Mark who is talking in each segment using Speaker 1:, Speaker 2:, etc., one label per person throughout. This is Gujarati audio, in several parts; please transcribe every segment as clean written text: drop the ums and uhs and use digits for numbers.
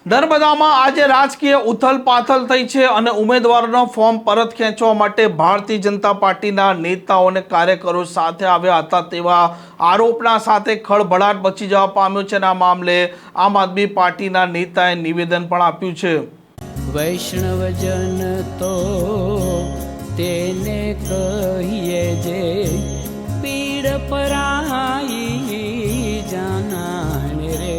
Speaker 1: નર્મદામાં આજે રાજકીય ઉથલપાથલ થઈ છે અને ઉમેદવારોનો ફોર્મ પરત ખેંચવા માટે ભારતીય જનતા પાર્ટીના નેતાઓ અને કાર્યકરો સાથે આવ્યા હતા તેવા આરોપના સાથે ખળભળાટ મચી જવા પામ્યો છે અને આ મામલે આમ આદમી પાર્ટીના નેતાએ નિવેદન પણ આપ્યું છે।
Speaker 2: વૈષ્ણવજન તો તેને કહીએ જે પીડ પરાઈ જાનાને રે।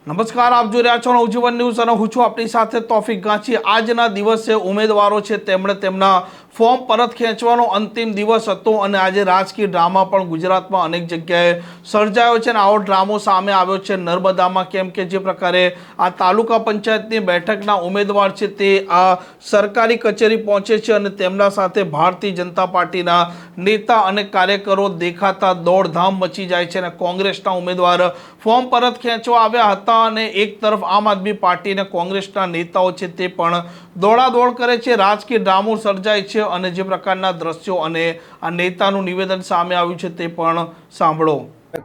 Speaker 1: નમસ્કાર, આપ જોઈ રહ્યા છો નવજીવન ન્યૂઝ અને હું છું આપણી સાથે તોફિક ગાંચી। આજના દિવસે ઉમેદવારો છે તેમણે તેમના ફોર્મ પરત ખેંચવાનો અંતિમ દિવસ હતો અને આજે રાજકીય ડ્રામા પણ ગુજરાતમાં અનેક જગ્યાએ સર્જાયો છે અને આવો ડ્રામો સામે આવ્યો છે નર્મદામાં। કેમ કે જે પ્રકારે આ તાલુકા પંચાયતની બેઠકના ઉમેદવાર છે તે આ સરકારી કચેરી પહોંચે છે અને તેમના સાથે ભારતીય જનતા પાર્ટીના નેતા અને કાર્યકરો દેખાતા દોડધામ મચી જાય છે અને કોંગ્રેસના ઉમેદવાર ફોર્મ પરત ખેંચવા આવ્યા હતા અને એક તરફ આમ આદમી પાર્ટી અને કોંગ્રેસના નેતાઓ છે તે પણ દોડાદોડ કરે છે, રાજકીય ડ્રામો સર્જાય છે અને જે પ્રકારના દ્રશ્યો અને આ નેતાનું નિવેદન સામે આવ્યું છે તે પણ સાંભળો।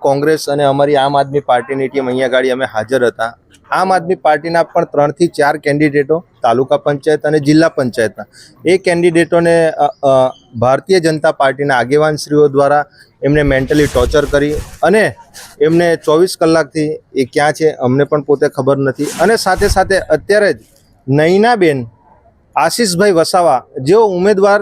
Speaker 3: કોંગ્રેસ અને અમારી આમ આદમી પાર્ટીની ટીમ અહીંયા ગાડી અમે હાજર હતા। આમ આદમી પાર્ટીના પણ 3 થી 4 કેન્ડિડેટો તાલુકા પંચાયત અને જિલ્લા પંચાયતના એ કેન્ડિડેટોને ભારતીય જનતા પાર્ટીના આગેવાનશ્રીઓ દ્વારા એમને મેન્ટલી ટોર્ચર કરી અને એમને 24 કલાકથી એ ક્યાં છે અમને પણ પોતે ખબર નથી। અને સાથે સાથે અત્યારે જ નૈનાબેન આશીષભાઈ વસાવા જેઓ ઉમેદવાર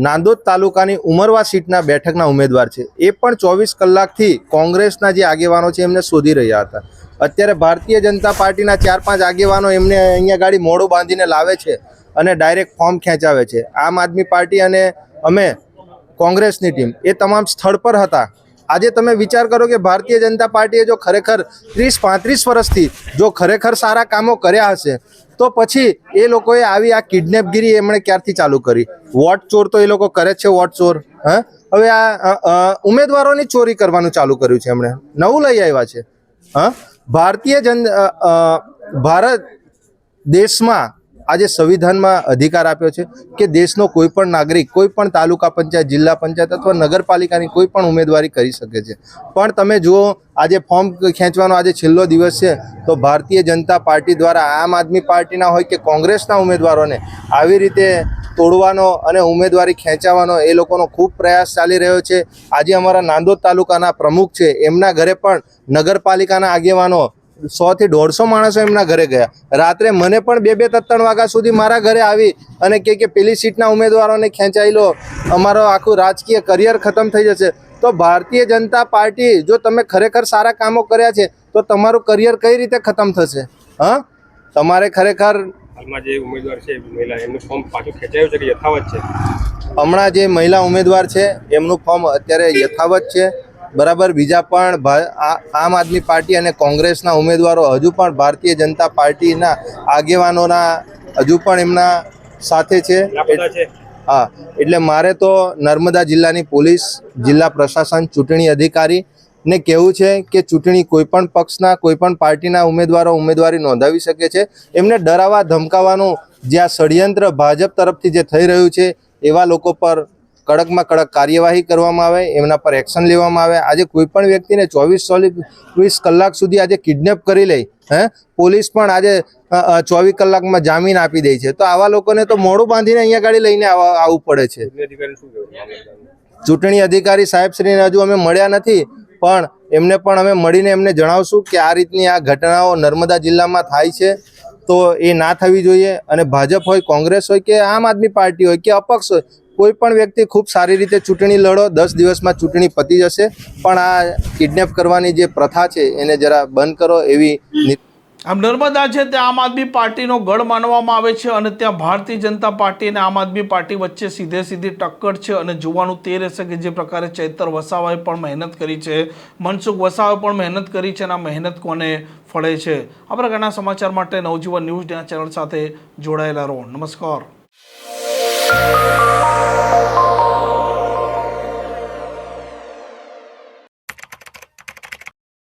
Speaker 3: નાંદોદ તાલુકાની ઉમરવા સીટના બેઠકના ઉમેદવાર છે એ પણ 24 કલાકથી કોંગ્રેસના જે આગેવાનો છે એમને શોધી રહ્યા હતા। અત્યારે ભારતીય જનતા પાર્ટીના 4-5 આગેવાનો એમને અહીંયા ગાડી મોડું બાંધીને લાવે છે અને ડાયરેક્ટ ફોર્મ ખેંચાવે છે। આમ આદમી પાર્ટી અને અમે કોંગ્રેસની ટીમ એ તમામ સ્થળ પર હતા। આજે તમે વિચાર કરો કે ભારતીય જનતા પાર્ટીએ જો ખરેખર 30-35 વર્ષથી જો ખરેખર સારા કામો કર્યા હશે તો પછી એ લોકોએ આવી આ કિડનેપગીરી એમણે ક્યારથી ચાલુ કરી? વોટ ચોર તો એ લોકો કરે છે, વોટ ચોર। હવે આ ઉમેદવારોની ચોરી કરવાનું ચાલુ કર્યું છે, એમણે નવું લઈ આવ્યા છે। ભારત દેશમાં આજે સંવિધાનમાં અધિકાર આપ્યો છે કે દેશનો કોઈ પણ નાગરિક કોઈ પણ તાલુકા પંચાયત, જિલ્લા પંચાયત અથવા નગરપાલિકાની કોઈ પણ ઉમેદવારી કરી શકે છે। પણ તમે જુઓ આજે ફોર્મ ખેંચવાનો આજે છેલ્લો દિવસ છે તો ભારતીય જનતા પાર્ટી દ્વારા આમ આદમી પાર્ટીના હોય કે કોંગ્રેસના ઉમેદવારોને આવી રીતે તોડવાનો અને ઉમેદવારી ખેંચાવવાનો એ લોકોનો ખૂબ પ્રયાસ ચાલી રહ્યો છે। આજે અમારા નાંદોદ તાલુકાના પ્રમુખ છે એમના ઘરે પણ નગરપાલિકાના આગેવાનો 100 થી 150 માણસો એમના ઘરે ગયા। રાત્રે મને પણ 2-3 વાગ્યા સુધી મારા ઘરે આવી અને કે પેલી સીટના ઉમેદવારોને ખેંચાઈ લો, અમારો આખું રાજકીય કરિયર ખતમ થઈ જશે। તો ભારતીય જનતા પાર્ટી જો તમે ખરેખર સારા કામો કર્યા છે તો તમારું કરિયર કઈ રીતે ખતમ થશે? તમારે ખરેખર
Speaker 4: હાલમાં જે ઉમેદવાર છે મહિલા એમનું ફોર્મ પાછું ખેંચાયું છે કે યથાવત છે?
Speaker 3: હમણાં જે મહિલા ઉમેદવાર છે એમનું ફોર્મ અત્યારે યથાવત છે, બરાબર। બીજા પણ આમ આદમી પાર્ટી અને કોંગ્રેસના ઉમેદવારો હજુ પણ ભારતીય જનતા પાર્ટીના આગેવાનોના હજુ પણ એમના સાથે છે। હા, એટલે મારે તો નર્મદા જિલ્લાની પોલીસ, જિલ્લા પ્રશાસન, ચૂંટણી અધિકારી ને કહેવું છે કે ચૂંટણી કોઈ પણ પક્ષના કોઈ પણ પાર્ટીના ઉમેદવારો ઉમેદવારી નોંધાવી શકે છે। એમને ડરાવવા ધમકાવવાનું જે આ ષડયંત્ર ભાજપ તરફથી જે થઈ રહ્યું છે એવા લોકો પર કડકમાં કડક કાર્યવાહી કરવામાં આવે, એમના પર એક્શન લેવામાં આવે। આજે કોઈ પણ વ્યક્તિને 24 કલાક સુધી આજે કિડનેપ કરી લે, પોલીસ પણ આજે 24 કલાકમાં જામીન આપી દે છે, તો આવા લોકોને તો મોડું બાંધીને અહીંયા ગાડી લઈને આવવું પડે છે। ચૂંટણી અધિકારી સાહેબશ્રીને હજુ અમે મળ્યા નથી, પણ એમને પણ અમે મળીને એમને જણાવશું કે આ રીતની આ ઘટનાઓ નર્મદા જિલ્લામાં થાય છે તો એ ના થવી જોઈએ। અને ભાજપ હોય, કોંગ્રેસ હોય કે આમ આદમી પાર્ટી હોય કે અપક્ષ હોય, કોઈ પણ વ્યક્તિ ખૂબ સારી રીતે ચૂંટણી લડો, 10 દિવસમાં ચૂંટણી પતી જશે, પણ આ કિડનેપ કરવાની જે પ્રથા છે એને જરા બંધ કરો એવી।
Speaker 1: આમ નર્મદા છે તે આમ આદમી પાર્ટીનો ગઢ માનવામાં આવે છે અને ત્યાં ભારતીય જનતા પાર્ટી અને આમ આદમી પાર્ટી વચ્ચે સીધી ટક્કર છે અને જોવાનું તે રહેશે કે જે પ્રકારે ચૈતર વસાવાએ પણ મહેનત કરી છે, મનસુખ વસાવાએ પણ મહેનત કરી છે અને આ મહેનત કોને ફળે છે। આ પ્રકારના સમાચાર માટે નવજીવન ન્યૂઝ ચેનલ સાથે જોડાયેલા રહો। નમસ્કાર।